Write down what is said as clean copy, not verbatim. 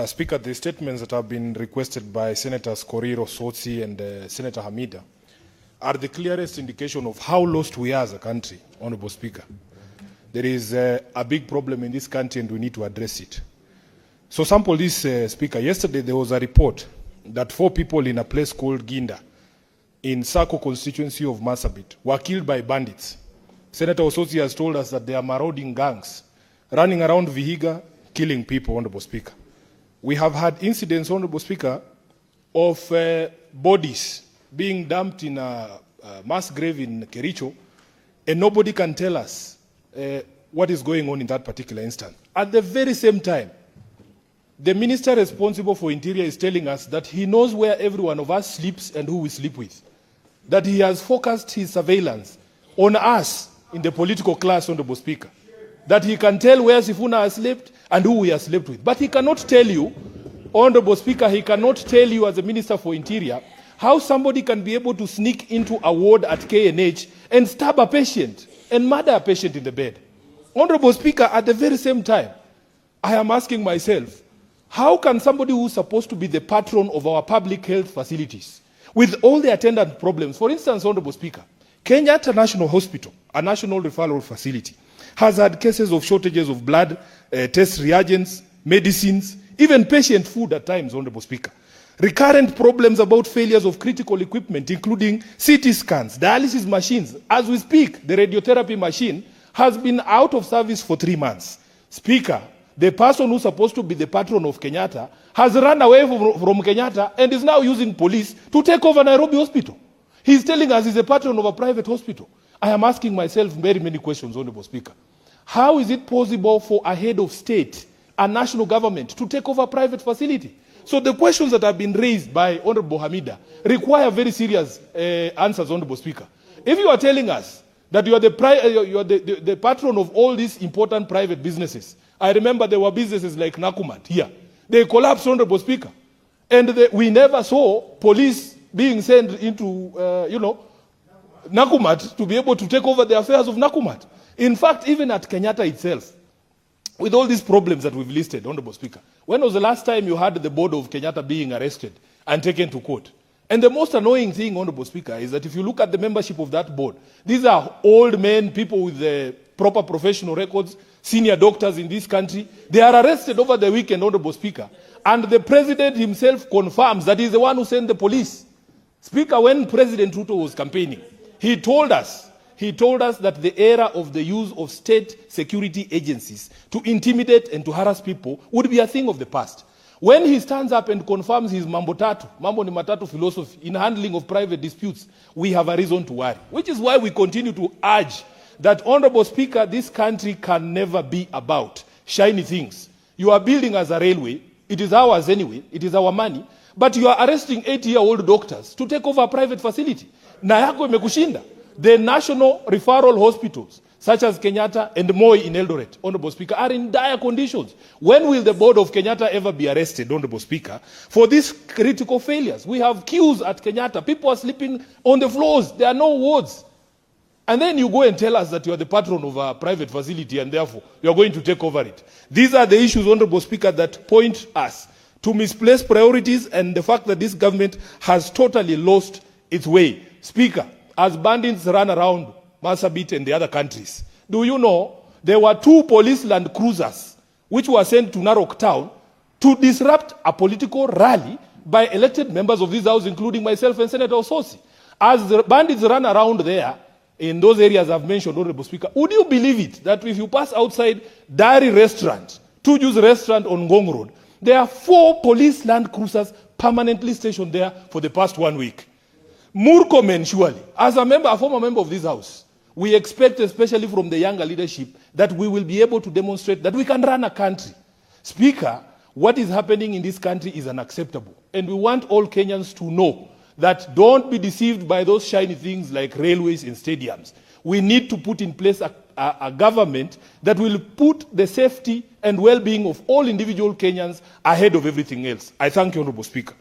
Speaker, the statements that have been requested by Senators Koriro, Sotsi, and Senator Hamida are the clearest indication of how lost we are as a country, Honorable Speaker. There is a big problem in this country and we need to address it. So sample this, Speaker. Yesterday there was a report that 4 people in a place called Ginda in Sako constituency of Marsabit were killed by bandits. Senator Osotsi has told us that they are marauding gangs running around Vihiga, killing people, Honorable Speaker. We have had incidents, Honorable Speaker, of bodies being dumped in a mass grave in Kericho, and nobody can tell us what is going on in that particular instance. At the very same time, the minister responsible for Interior is telling us that he knows where every one of us sleeps and who we sleep with, that he has focused his surveillance on us in the political class, Honorable Speaker, that he can tell where Sifuna has slept and who we have slept with. But he cannot tell you, Honorable Speaker, he cannot tell you as a Minister for Interior how somebody can be able to sneak into a ward at KNH and stab a patient and murder a patient in the bed. Honorable Speaker, at the very same time, I am asking myself, how can somebody who's supposed to be the patron of our public health facilities, with all the attendant problems, for instance, Honorable Speaker, Kenyatta National Hospital, a national referral facility, has had cases of shortages of blood, test reagents, medicines, even patient food at times, Honorable Speaker. Recurrent problems about failures of critical equipment, including CT scans, dialysis machines. As we speak, the radiotherapy machine has been out of service for 3 months. Speaker, the person who's supposed to be the patron of Kenyatta has run away from Kenyatta and is now using police to take over Nairobi Hospital. He's telling us he's a patron of a private hospital. I am asking myself very many questions, Honorable Speaker. How is it possible for a head of state, a national government, to take over a private facility? So the questions that have been raised by Honorable Hamida require very serious answers, Honorable Speaker. If you are telling us that you are the patron of all these important private businesses, I remember there were businesses like Nakumat here. They collapsed, Honorable Speaker. And we never saw police being sent into, Nakumat to be able to take over the affairs of Nakumat. In fact, even at Kenyatta itself, with all these problems that we've listed, Honorable Speaker, when was the last time you had the board of Kenyatta being arrested and taken to court? And the most annoying thing, Honorable Speaker, is that if you look at the membership of that board, these are old men, people with proper professional records, senior doctors in this country. They are arrested over the weekend, Honorable Speaker. And the president himself confirms that he's the one who sent the police. Speaker, when President Ruto was campaigning, he told us that the era of the use of state security agencies to intimidate and to harass people would be a thing of the past. When he stands up and confirms his mambo ni matatu philosophy in handling of private disputes, we have a reason to worry. Which is why we continue to urge that, Honorable Speaker, this country can never be about shiny things. You are building as a railway. It is ours anyway. It is our money. But you are arresting 80-year-old doctors to take over a private facility. Na yako imekushinda. The national referral hospitals, such as Kenyatta and Moi in Eldoret, Honorable Speaker, are in dire conditions. When will the board of Kenyatta ever be arrested, Honorable Speaker, for these critical failures? We have queues at Kenyatta. People are sleeping on the floors. There are no wards. And then you go and tell us that you are the patron of a private facility and therefore you are going to take over it. These are the issues, Honorable Speaker, that point us to misplaced priorities and the fact that this government has totally lost its way. Speaker, as bandits run around Marsabit and the other countries, do you know there were 2 police land cruisers which were sent to Narok town to disrupt a political rally by elected members of this house, including myself and Senator Osotsi. As the bandits run around there, in those areas I've mentioned, Honorable Speaker, would you believe it that if you pass outside Dairy Restaurant, Tuju's restaurant on Ngong Road, there are 4 police land cruisers permanently stationed there for the past 1 week. Murkomen, surely, as a former member of this house, we expect, especially from the younger leadership, that we will be able to demonstrate that we can run a country. Speaker, what is happening in this country is unacceptable. And we want all Kenyans to know that don't be deceived by those shiny things like railways and stadiums. We need to put in place a government that will put the safety and well-being of all individual Kenyans ahead of everything else. I thank you, Honorable Speaker.